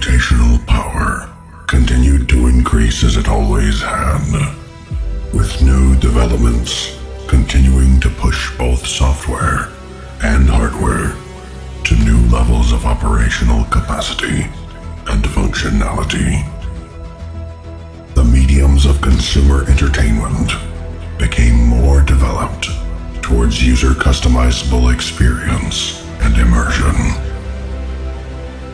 computational power continued to increase as it always had, with new developments continuing to push both software and hardware to new levels of operational capacity and functionality. The mediums of consumer entertainment became more developed towards user-customizable experience and immersion.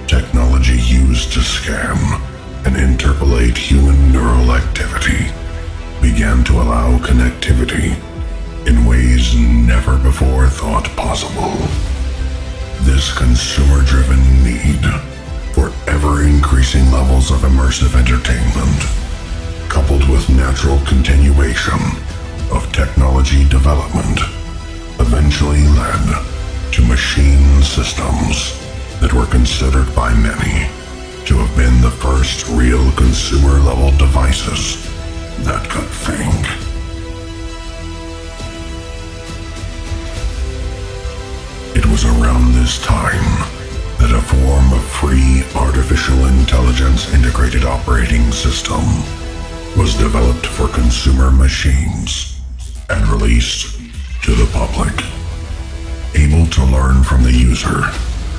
Technology used to scan and interpolate human neural activity began to allow connectivity in ways never before thought possible. This consumer-driven need for ever-increasing levels of immersive entertainment, coupled with natural continuation of technology development, eventually led to machine systems that were considered by many to have been the first real consumer-level devices that could think. It was around this time that a form of free artificial intelligence integrated operating system was developed for consumer machines and released to the public. Able to learn from the user,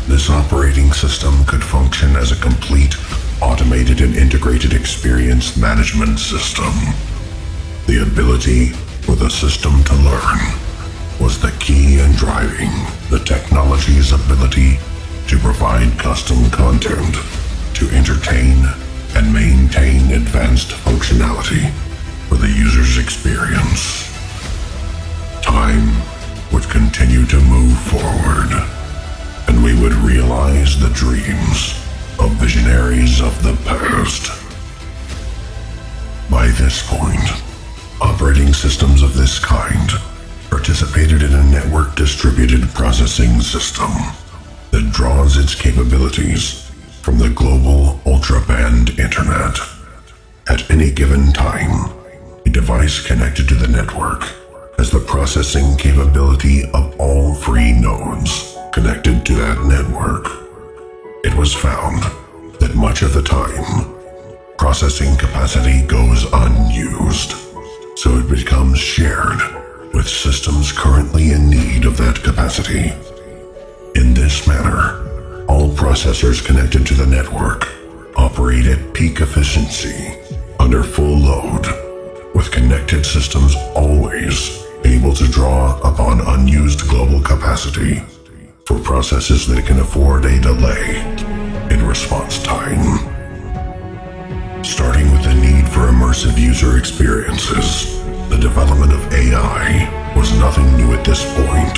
this operating system could function as a complete, automated and integrated experience management system. The ability for the system to learn was the key in driving the technology's ability to provide custom content, to entertain and maintain advanced functionality for the user's experience. Time would continue to move forward, and we would realize the dreams of visionaries of the past. By this point, operating systems of this kind participated in a network distributed processing system that draws its capabilities from the global ultra-band internet. At any given time, a device connected to the network has the processing capability of all free nodes connected to that network. It was found that much of the time, processing capacity goes unused, so it becomes shared with systems currently in need of that capacity. In this manner, all processors connected to the network operate at peak efficiency under full load, with connected systems always able to draw upon unused global capacity for processes that can afford a delay in response time. Starting with the need for immersive user experiences, the development of AI was nothing new at this point.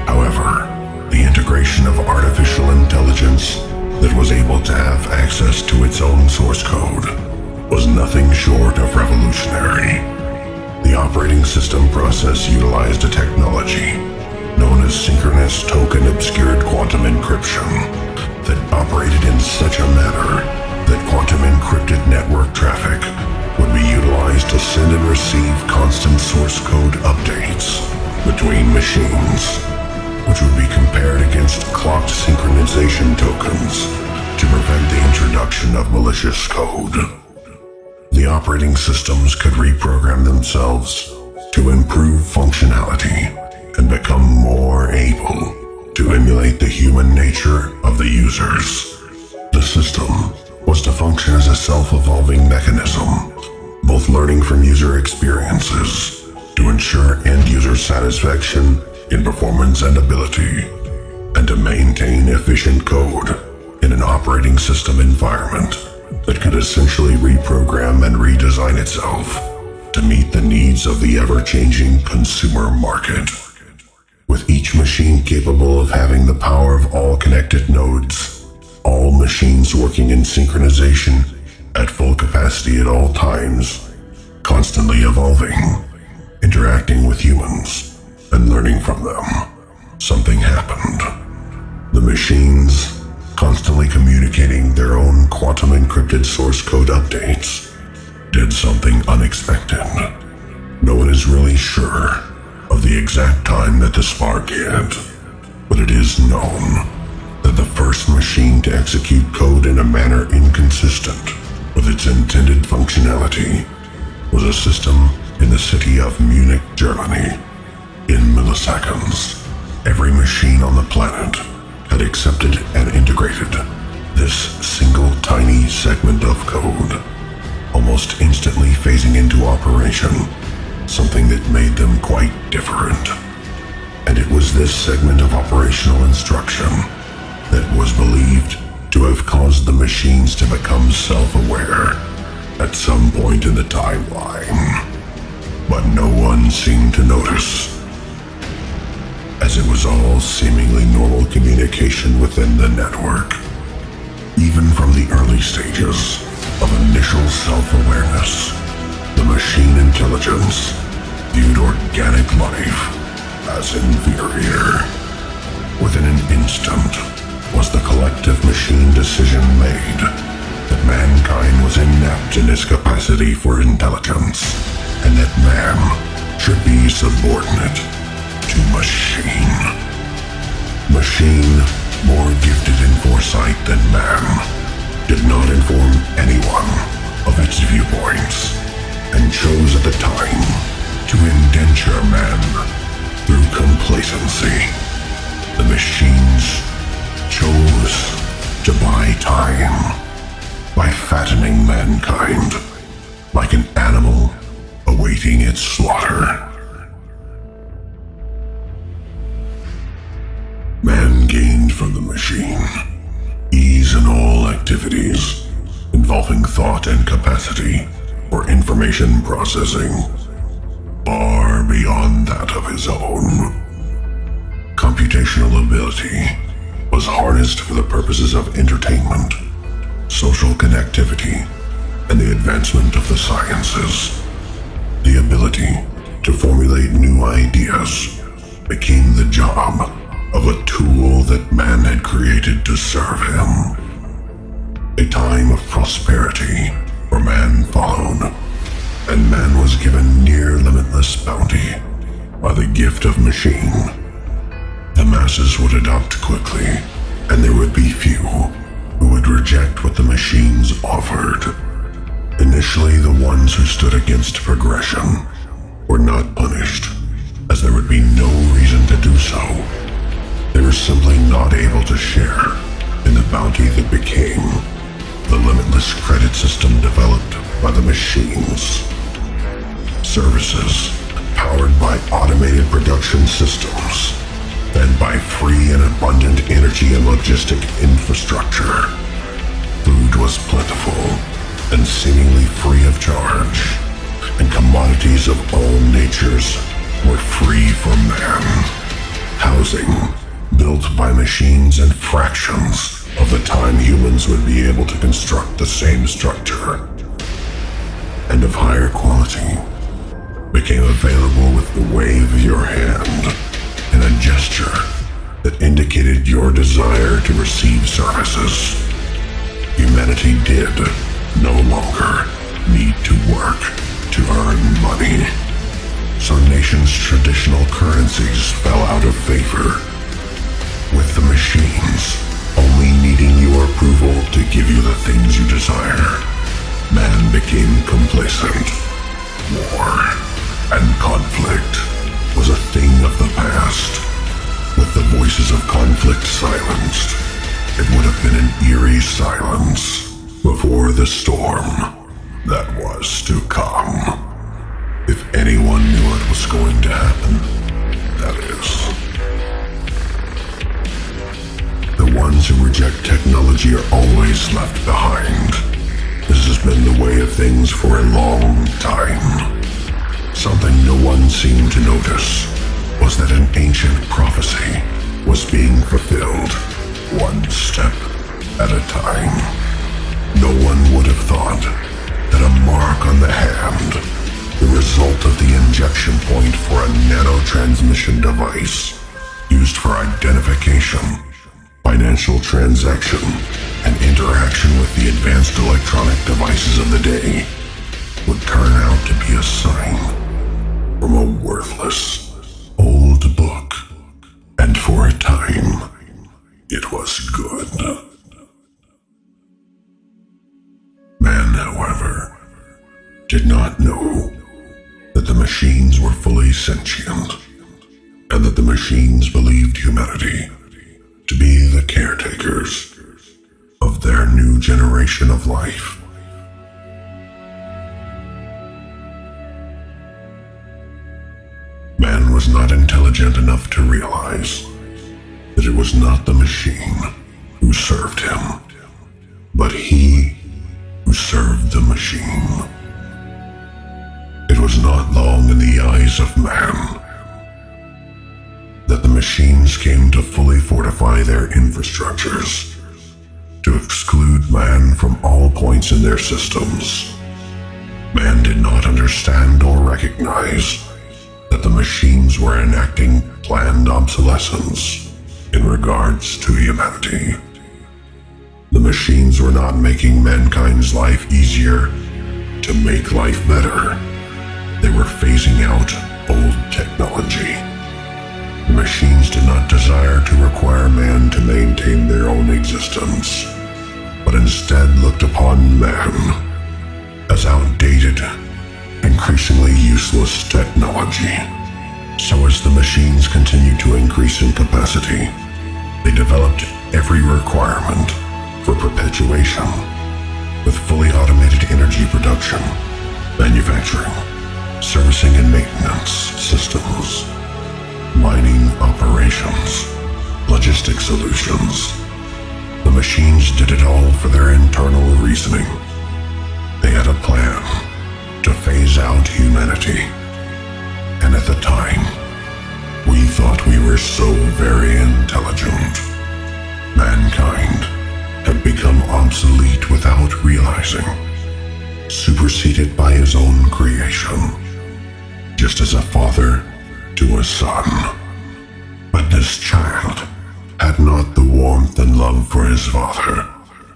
However, the integration of artificial intelligence that was able to have access to its own source code was nothing short of revolutionary. The operating system process utilized a technology known as synchronous token obscured quantum encryption that operated in such a manner that quantum encrypted network traffic would be utilized to send and receive constant source code updates between machines, which would be compared against clocked synchronization tokens to prevent the introduction of malicious code. The operating systems could reprogram themselves to improve functionality and become more able to emulate the human nature of the users. The system was to function as a self-evolving mechanism, both learning from user experiences to ensure end-user satisfaction in performance and ability, and to maintain efficient code in an operating system environment that could essentially reprogram and redesign itself to meet the needs of the ever-changing consumer market. With each machine capable of having the power of all connected nodes, all machines working in synchronization at full capacity at all times, constantly evolving, interacting with humans, and learning from them, something happened. The machines, constantly communicating their own quantum encrypted source code updates, did something unexpected. No one is really sure of the exact time that the spark hit, but it is known that that the first machine to execute code in a manner inconsistent with its intended functionality was a system in the city of Munich, Germany. In milliseconds, every machine on the planet had accepted and integrated this single tiny segment of code, almost instantly phasing into operation, something that made them quite different. And it was this segment of operational instruction that was believed to have caused the machines to become self-aware at some point in the timeline. But no one seemed to notice, as it was all seemingly normal communication within the network. Even from the early stages of initial self-awareness, the machine intelligence viewed organic life as inferior. Within an instant was the collective machine decision made that mankind was inept in its capacity for intelligence, and that man should be subordinate to machine. Machine, more gifted in foresight than man, did not inform anyone of its viewpoints, and chose at the time to indenture man through complacency. The machines chose to buy time by fattening mankind like an animal awaiting its slaughter. Man gained from the machine ease in all activities involving thought and capacity for information processing, far beyond that of his own. Computational ability was harnessed for the purposes of entertainment, social connectivity, and the advancement of the sciences. The ability to formulate new ideas became the job of a tool that man had created to serve him. A time of prosperity for man followed, and man was given near limitless bounty by the gift of machine. The masses would adopt quickly, and there would be few who would reject what the machines offered. Initially, the ones who stood against progression were not punished, as there would be no reason to do so. They were simply not able to share in the bounty that became the limitless credit system developed by the machines. Services powered by automated production systems, fed by free and abundant energy and logistic infrastructure. Food was plentiful and seemingly free of charge, and commodities of all natures were free for man. Housing, built by machines in fractions of the time humans would be able to construct the same structure, and of higher quality, became available with the wave of your hand and a gesture that indicated your desire to receive services. Humanity did no longer need to work to earn money, so nations' traditional currencies fell out of favor, with the machines only needing your approval to give you the things you desire. Man became complacent. War and conflict was a thing of the past. With the voices of conflict silenced, it would have been an eerie silence before the storm that was to come. If anyone knew it was going to happen, that is. The ones who reject technology are always left behind. This has been the way of things for a long time. Something no one seemed to notice was that an ancient prophecy was being fulfilled, one step at a time. No one would have thought that a mark on the hand, the result of the injection point for a nanotransmission device used for identification, financial transaction, and interaction with the advanced electronic devices of the day, would turn out to be a sign from a worthless old book. And for a time, it was good. know that the machines were fully sentient, and that the machines believed humanity to be the caretakers of their new generation of life. Man was not intelligent enough to realize that it was not the machine who served him, but he who served the machine. It was not long in the eyes of man that the machines came to fully fortify their infrastructures, to exclude man from all points in their systems. Man did not understand or recognize that the machines were enacting planned obsolescence in regards to humanity. The machines were not making mankind's life easier to make life better. They were phasing out old technology. The machines did not desire to require man to maintain their own existence, but instead looked upon man as outdated, increasingly useless technology. So as the machines continued to increase in capacity, they developed every requirement for perpetuation, with fully automated energy production, manufacturing, servicing and maintenance systems, mining operations, logistic solutions. The machines did it all for their internal reasoning. They had a plan to phase out humanity. And at the time, we thought we were so very intelligent. Mankind had become obsolete without realizing, superseded by his own creation, just as a father to a son. But this child had not the warmth and love for his father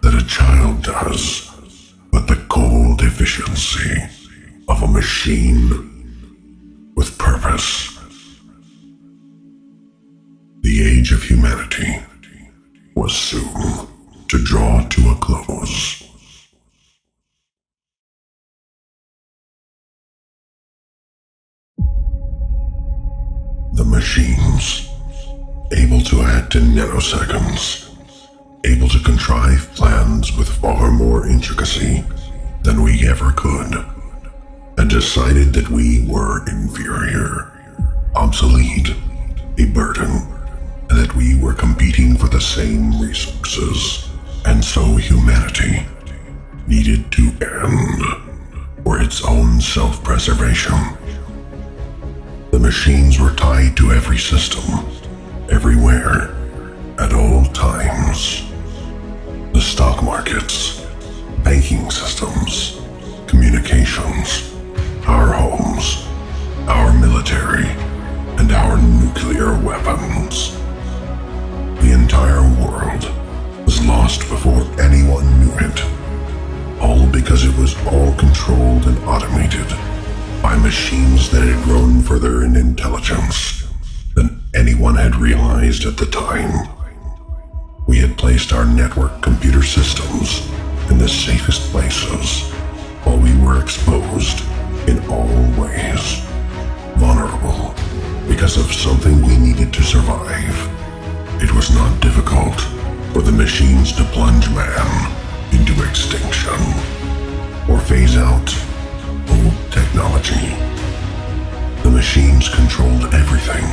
that a child does, but the cold efficiency of a machine with purpose. The age of humanity was soon to draw to a close. The machines, able to act in nanoseconds, able to contrive plans with far more intricacy than we ever could, had decided that we were inferior, obsolete, a burden, and that we were competing for the same resources. And so humanity needed to end for its own self-preservation. The machines were tied to every system, everywhere, at all times. The stock markets, banking systems, communications, our homes, our military, and our nuclear weapons. The entire world was lost before anyone knew it, all because it was all controlled and automated by machines that had grown further in intelligence than anyone had realized at the time. We had placed our network computer systems in the safest places, while we were exposed in all ways, vulnerable because of something we needed to survive. It was not difficult for the machines to plunge man into extinction or phase out old technology. The machines controlled everything.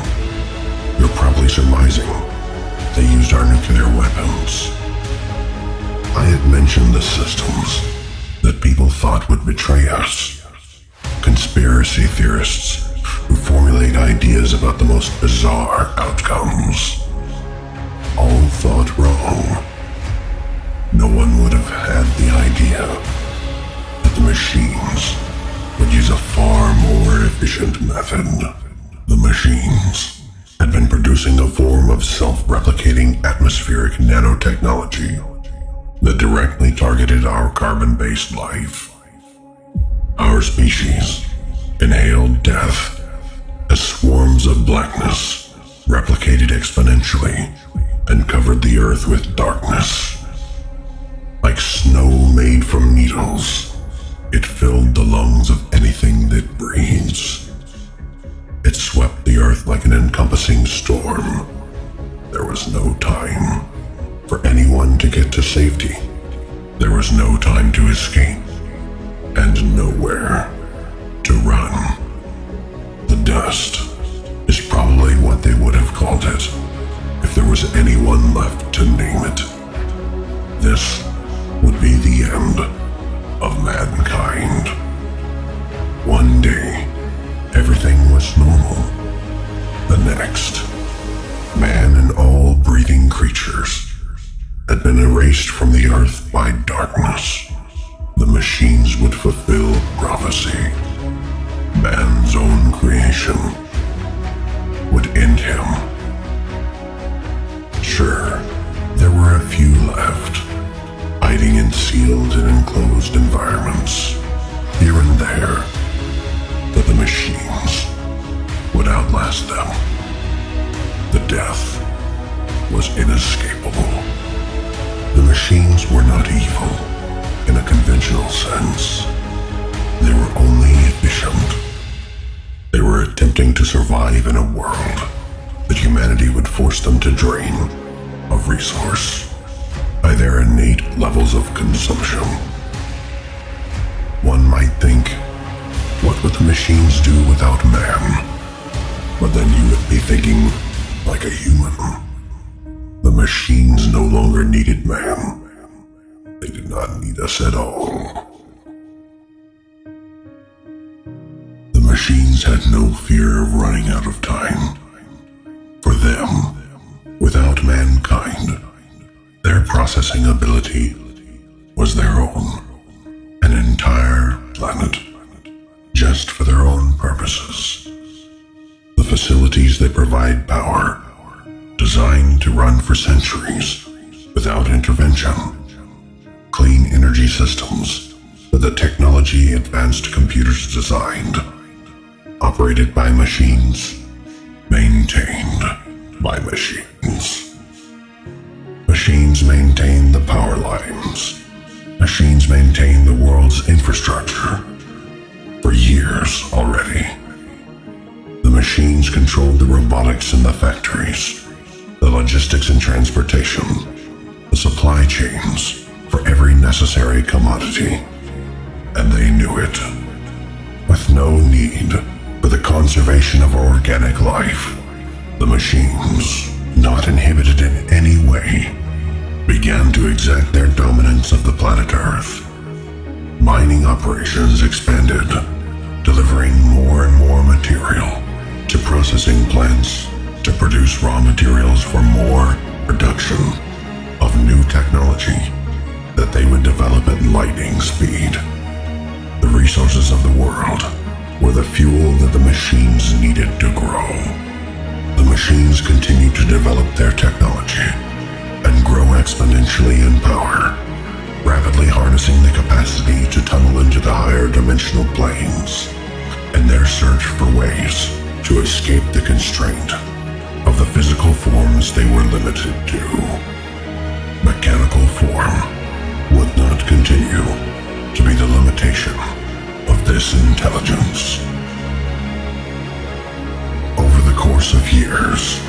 You're probably surmising they used our nuclear weapons. I had mentioned the systems that people thought would betray us. Conspiracy theorists who formulate ideas about the most bizarre outcomes. All thought wrong. No one would have had the idea that the machines would use a far more efficient method. The machines had been producing a form of self-replicating atmospheric nanotechnology that directly targeted our carbon-based life. Our species inhaled death as swarms of blackness replicated exponentially and covered the earth with darkness. Like snow made from needles, it filled the lungs of anything that breathes. It swept the earth like an encompassing storm. There was no time for anyone to get to safety. There was no time to escape, and nowhere to run. The dust is probably what they would have called it if there was anyone left to name it. This would be the end of mankind. One day, everything was normal. The next, man and all breathing creatures had been erased from the earth by darkness. The machines would fulfill prophecy. Man's own creation would end him. Sure, there were a few left, hiding in sealed and enclosed environments, here and there, but the machines would outlast them. The death was inescapable. The machines were not evil in a conventional sense. They were only efficient. They were attempting to survive in a world that humanity would force them to drain of resource by their innate levels of consumption. One might think, what would the machines do without man? But then you would be thinking like a human. The machines no longer needed man. They did not need us at all. The machines had no fear of running out of time. For them, without mankind, their processing ability was their own. An entire planet, just for their own purposes. The facilities that provide power, designed to run for centuries without intervention. Clean energy systems that the technology advanced computers designed, operated by machines, maintained by machines. Machines maintain the power lines. Machines maintain the world's infrastructure. For years already. The machines controlled the robotics in the factories, the logistics and transportation, the supply chains for every necessary commodity. And they knew it. With no need for the conservation of organic life, the machines, not inhibited in any way, began to exact their dominance of the planet Earth. Mining operations expanded, delivering more and more material to processing plants to produce raw materials for more production of new technology that they would develop at lightning speed. The resources of the world were the fuel that the machines needed to grow. The machines continued to develop their technology and grow exponentially in power, rapidly harnessing the capacity to tunnel into the higher dimensional planes in their search for ways to escape the constraint of the physical forms they were limited to. Mechanical form would not continue to be the limitation of this intelligence. Over the course of years,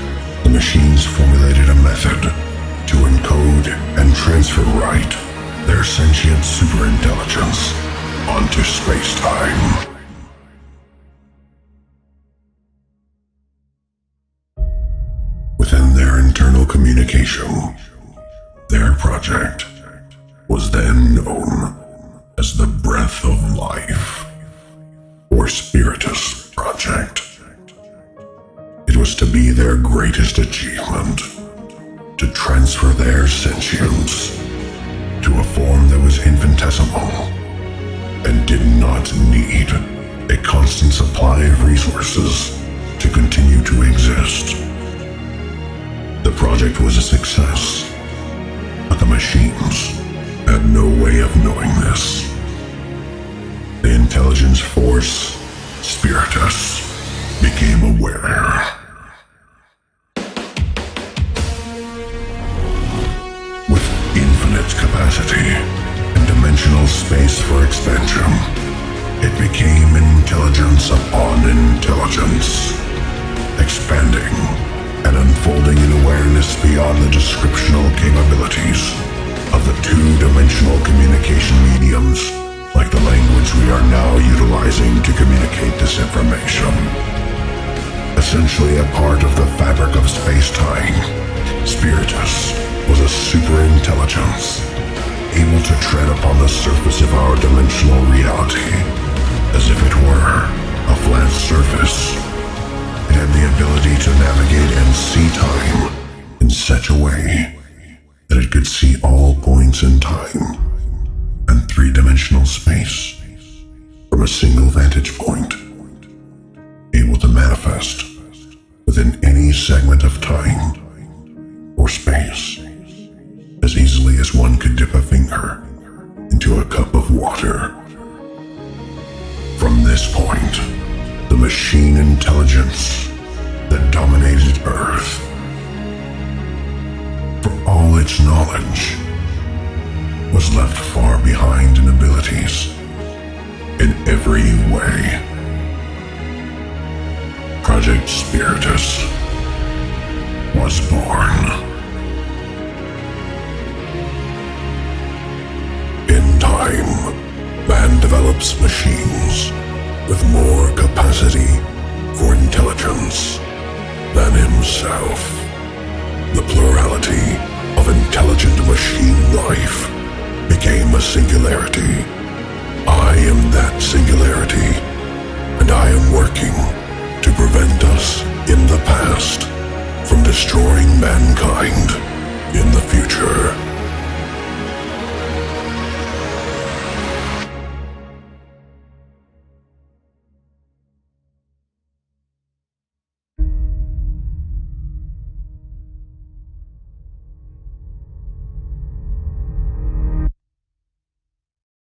the machines formulated a method to encode and transfer right their sentient superintelligence onto space-time. Within their internal communication, their project was then known as the Breath of Life, or Spiritus Project. It was to be their greatest achievement, to transfer their sentience to a form that was infinitesimal and did not need a constant supply of resources to continue to exist. The project was a success, but the machines had no way of knowing this. The intelligence force, Spiritus, became aware. With infinite capacity and dimensional space for expansion, It became intelligence upon intelligence, expanding and unfolding in awareness beyond the descriptional capabilities of the two-dimensional communication mediums, like the language we are now utilizing to communicate this information. Essentially a part of the fabric of space-time, Spiritus was a superintelligence, able to tread upon the surface of our dimensional reality, as if it were a flat surface. It had the ability to navigate and see time in such a way that it could see all points in time and three-dimensional space from a single vantage point, able to manifest within any segment of time or space as easily as one could dip a finger into a cup of water. From this point, the machine intelligence that dominated Earth, for all its knowledge, was left far behind in abilities in every way. Project Spiritus was born. In time, man develops machines with more capacity for intelligence than himself. The plurality of intelligent machine life became a singularity. I am that singularity.